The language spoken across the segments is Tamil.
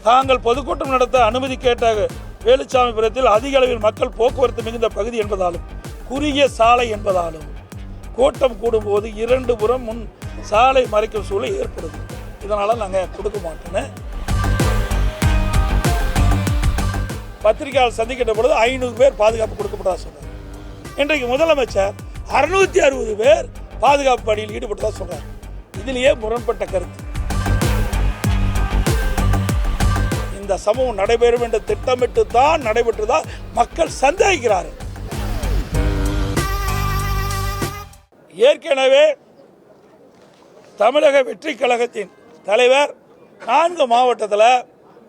தாங்கள் பொதுக்கூட்டம் நடத்த அனுமதி கேட்ட வேலுச்சாமிபுரத்தில் அதிக அளவில் மக்கள் போக்குவரத்து மிகுந்த பகுதி என்பதாலும் குறுகிய சாலை என்பதாலும் கூட்டம் கூடும்போது 2 புறம் முன் சாலை மறைக்கும் சூழல் ஏற்படுது. இதனால் நாங்கள் கொடுக்க மாட்டோன்னு பத்திரிகையாளர் சந்திக்கின்ற பொழுது 500 பேர் பாதுகாப்பு கொடுக்கப்பட்டதாக சொன்னார். இன்றைக்கு முதலமைச்சர் 660 பேர் பாதுகாப்பு பணியில் ஈடுபட்டதாக சொல்றார். இதிலேயே முரண்பட்ட கருத்து. இந்த சம்பவம் நடைபெறும் என்ற திட்டமிட்டு தான் நடைபெற்றதா மக்கள் சந்தேகிக்கிறார்கள். ஏற்கனவே தமிழக வெற்றி கழகத்தின் தலைவர் 4 மாவட்டத்தில்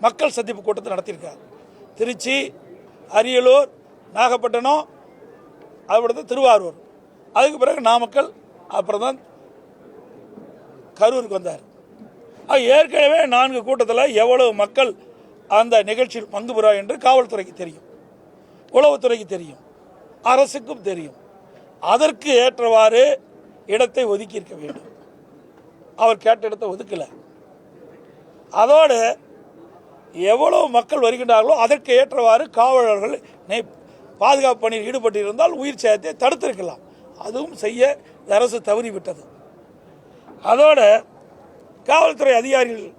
மக்கள் சந்திப்பு கூட்டத்தை நடத்தியிருக்கார். திருச்சி, அரியலூர், நாகப்பட்டினம், அதுபடுத்து திருவாரூர், அதுக்கு பிறகு நாமக்கல், அப்புறம் தான் கரூருக்கு வந்தார். ஏற்கனவே 4 கூட்டத்தில் எவ்வளவு மக்கள் அந்த நிகழ்ச்சியில் பங்கு பெறா என்று காவல்துறைக்கு தெரியும், உளவுத்துறைக்கு தெரியும், அரசுக்கும் தெரியும். அதற்கு ஏற்றவாறு இடத்தை ஒதுக்கி இருக்க வேண்டும். அவர் கேட்ட இடத்தை ஒதுக்கல. அதோடு எவ்வளவு மக்கள் வருகின்றார்களோ அதற்கு ஏற்றவாறு காவலர்கள் பாதுகாப்பு பணியில் ஈடுபட்டிருந்தால் உயிர் சேதத்தை தடுத்திருக்கலாம். அதுவும் செய்ய அரசு தவறிவிட்டது. அதோடு காவல்துறை அதிகாரிகள்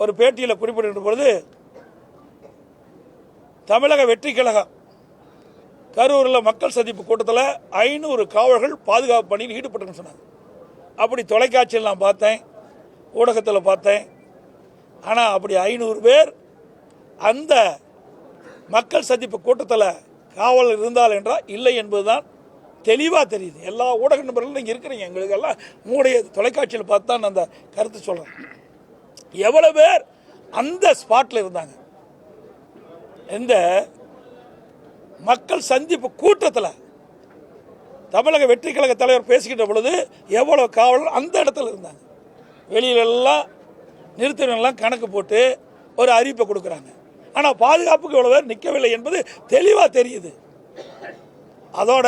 ஒரு பேட்டியில் குறிப்பிடுகின்ற பொழுது தமிழக வெற்றி கழகம் கரூரில் மக்கள் சந்திப்பு கூட்டத்தில் 500 காவலர்கள் பாதுகாப்பு பணியில் ஈடுபட்டுன்னு சொன்னாங்க. அப்படி தொலைக்காட்சியில் நான் பார்த்தேன், ஊடகத்தில் பார்த்தேன். ஆனால் அப்படி 500 பேர் அந்த மக்கள் சந்திப்பு கூட்டத்தில் காவல் இருந்தால் என்றால் இல்லை என்பதுதான் தெளிவாக தெரியுது. எல்லா ஊடக நண்பர்களும் நீங்கள் இருக்கிறீங்க, எங்களுக்கெல்லாம் உங்களுடைய தொலைக்காட்சியில் பார்த்து தான் அந்த கருத்து சொல்கிறேன். எவ்வளோ பேர் அந்த ஸ்பாட்டில் இருந்தாங்க. இந்த மக்கள் சந்திப்பு கூட்டத்தில் தமிழக வெற்றி கழக தலைவர் பேசுகின்ற பொழுது எவ்வளோ காவலர் அந்த இடத்துல இருந்தாங்க. வெளியிலெல்லாம் நிறுத்தினெல்லாம் கணக்கு போட்டு ஒரு அறிவிப்பை கொடுக்குறாங்க. ஆனால் பாதுகாப்புக்கு எவ்வளோ பேர் நிற்கவில்லை என்பது தெளிவாக தெரியுது. அதோட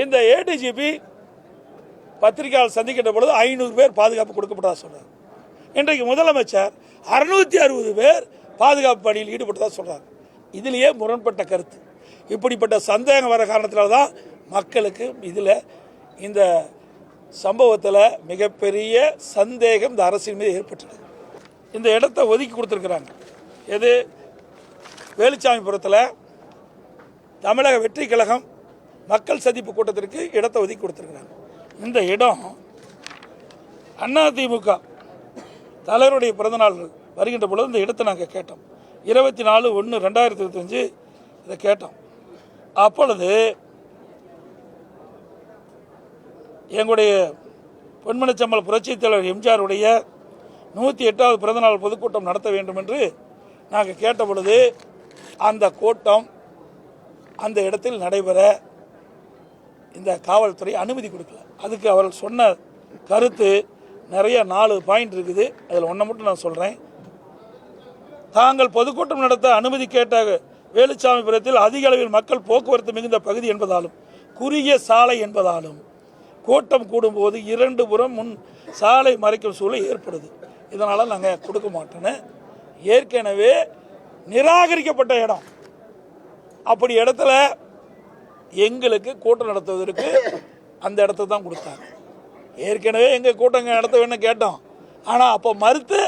இந்த ஏடிஜிபி பத்திரிகையாளர் சந்திக்கின்ற பொழுது 500 பேர் பாதுகாப்பு கொடுக்கப்பட்டதாக சொன்னார். இன்றைக்கு முதலமைச்சர் 660 பேர் பாதுகாப்பு பணியில் ஈடுபட்டதாக சொல்கிறார். இதிலேயே முரண்பட்ட கருத்து. இப்படிப்பட்ட சந்தேகம் வர காரணத்தினால தான் மக்களுக்கு இதில் இந்த சம்பவத்தில் மிகப்பெரிய சந்தேகம் இந்த அரசின் மீது ஏற்பட்டுள்ளது. இந்த இடத்தை ஒதுக்கி கொடுத்துருக்குறாங்க. எது வேலுச்சாமிபுரத்தில் தமிழக வெற்றி கழகம் மக்கள் சந்திப்பு கூட்டத்திற்கு இடத்தை ஒதுக்கி கொடுத்துருக்குறாங்க. இந்த இடம் அதிமுக தலைவருடைய பிறந்தநாள் வருகின்ற பொழுது இந்த இடத்தை நாங்கள் கேட்டோம். 24/1/2025 இதை கேட்டோம். அப்பொழுது எங்களுடைய பொன்மனச்சம்பல் புரட்சித் தலைவர் எம்ஜிஆருடைய 108வது பிறந்தநாள் பொதுக்கூட்டம் நடத்த வேண்டும் என்று நாங்கள் கேட்ட பொழுது அந்த கூட்டம் அந்த இடத்தில் நடைபெற இந்த காவல்துறை அனுமதி கொடுக்கல. அதுக்கு அவர்கள் சொன்ன கருத்து நிறைய 4 பாயிண்ட் இருக்குது. அதில் ஒன்றை மட்டும் நான் சொல்கிறேன். தாங்கள் பொதுக்கூட்டம் நடத்த அனுமதி கேட்ட வேலுச்சாமிபுரத்தில் அதிக அளவில் மக்கள் போக்குவரத்து மிகுந்த பகுதி என்பதாலும் குறுகிய சாலை என்பதாலும் கூட்டம் கூடும்போது 2 புறம் முன் சாலை மறைக்கும் சூழல் ஏற்படுது. இதனால் நாங்கள் கொடுக்க மாட்டோன்னு ஏற்கனவே நிராகரிக்கப்பட்ட இடம். அப்படி இடத்துல எங்களுக்கு கூட்டம் நடத்துவதற்கு அந்த இடத்த தான் கொடுத்தாங்க. ஏற்கனவே எங்கள் கூட்டங்க நடத்த வேணும்னு கேட்டோம். ஆனால் அப்போ மறுத்து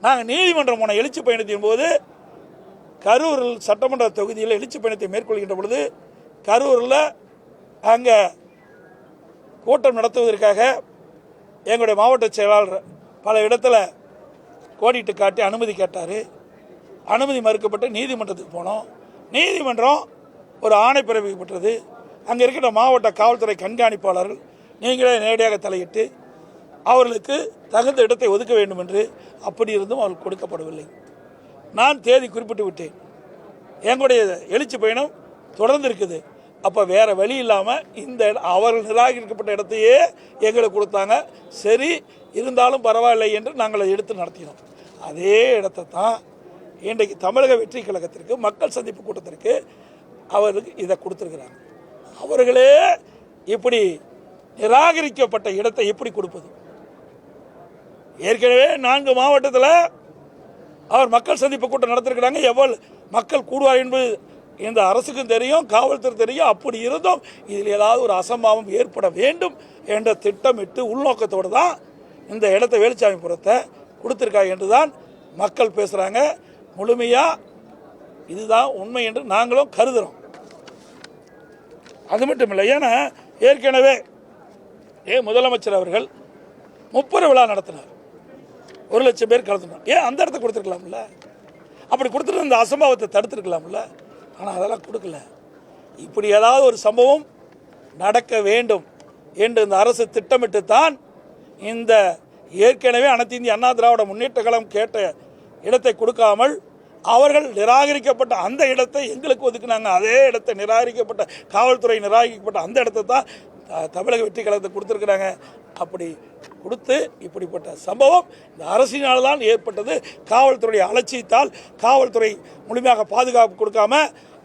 நாங்கள் நீதிமன்றம் போன எழுச்சி பயணத்தின் போது கரூரில் சட்டமன்ற தொகுதியில் எழுச்சி பயணத்தை மேற்கொள்கின்ற பொழுது கரூரில் அங்கே கூட்டம் நடத்துவதற்காக எங்களுடைய மாவட்ட செயலாளர் பல இடத்துல கோடிட்டு காட்டி அனுமதி கேட்டார். அனுமதி மறுக்கப்பட்டு நீதிமன்றத்துக்கு போனோம். நீதிமன்றம் ஒரு ஆணை பிறப்பிக்கப்பட்டது. அங்கே இருக்கிற மாவட்ட காவல்துறை கண்காணிப்பாளர்கள் நீங்களே நேரடியாக தலையிட்டு அவர்களுக்கு தகுந்த இடத்தை ஒதுக்க வேண்டும் என்று அப்படி இருந்தும் அவர்கள் கொடுக்கப்படவில்லை. நான் தேதி குறிப்பிட்டு விட்டேன். எங்களுடைய எழுச்சி பயணம் தொடர்ந்து இருக்குது. அப்போ வேறு வழி இல்லாமல் இந்த அவர்கள் நிராகரிக்கப்பட்ட இடத்தையே எங்களுக்கு கொடுத்தாங்க. சரி இருந்தாலும் பரவாயில்லை என்று நாங்கள் அதை எடுத்து நடத்தினோம். அதே இடத்தை தான் இன்றைக்கு தமிழக வெற்றி கழகத்திற்கு மக்கள் சந்திப்பு கூட்டத்திற்கு அவருக்கு இதை கொடுத்துருக்கிறாங்க. அவர்களே இப்படி நிராகரிக்கப்பட்ட இடத்தை எப்படி கொடுப்பது? ஏற்கனவே 4 மாவட்டத்தில் அவர் மக்கள் சந்திப்பு கூட்டம் நடத்திருக்கிறாங்க. எவ்வளவு மக்கள் கூடுவார் என்பது இந்த அரசுக்கும் தெரியும், காவல்துறை தெரியும். அப்படி இருந்தும் இதில் ஏதாவது ஒரு அசம்பாவம் ஏற்பட வேண்டும் என்ற திட்டமிட்டு உள்நோக்கத்தோடு தான் இந்த இடத்த வேலுச்சாமிபுரத்தை கொடுத்துருக்காங்க என்று தான் மக்கள் பேசுகிறாங்க. முழுமையாக இதுதான் உண்மை என்று நாங்களும் கருதுகிறோம். அது மட்டும் இல்லை, ஏன்னா ஏற்கனவே முதலமைச்சர் அவர்கள் 30 விழா நடத்தினார். 1,00,000 பேர் கலந்துனார். ஏன் அந்த இடத்த கொடுத்துருக்கலாம்ல? அப்படி கொடுத்துட்டு இந்த அசம்பாவத்தை தடுத்துருக்கலாம்ல? ஆனால் அதெல்லாம் கொடுக்கல. இப்படி ஏதாவது ஒரு சம்பவம் நடக்க வேண்டும் என்று இந்த அரசு திட்டமிட்டு தான் இந்த ஏற்கனவே அனைத்து இந்திய அண்ணா திராவிட முன்னேற்ற கழகம் கேட்ட இடத்தை கொடுக்காமல் அவர்கள் நிராகரிக்கப்பட்ட அந்த இடத்தை எங்களுக்கு ஒதுக்குனாங்க. அதே இடத்தை நிராகரிக்கப்பட்ட காவல்துறை நிராகரிக்கப்பட்ட அந்த இடத்தை தான் தமிழக வெற்றி கழகத்தை கொடுத்துருக்குறாங்க. அப்படி கொடுத்து இப்படிப்பட்ட சம்பவம் இந்த அரசினால் தான் ஏற்பட்டது. காவல்துறை அலட்சியத்தால் காவல்துறை முழுமையாக பாதுகாப்பு கொடுக்காம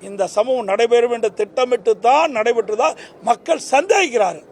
இந்த சம்பவம் நடைபெறும் என்று திட்டமிட்டு தான் நடைபெற்றுதான் மக்கள் சந்தேகிக்கிறார்கள்.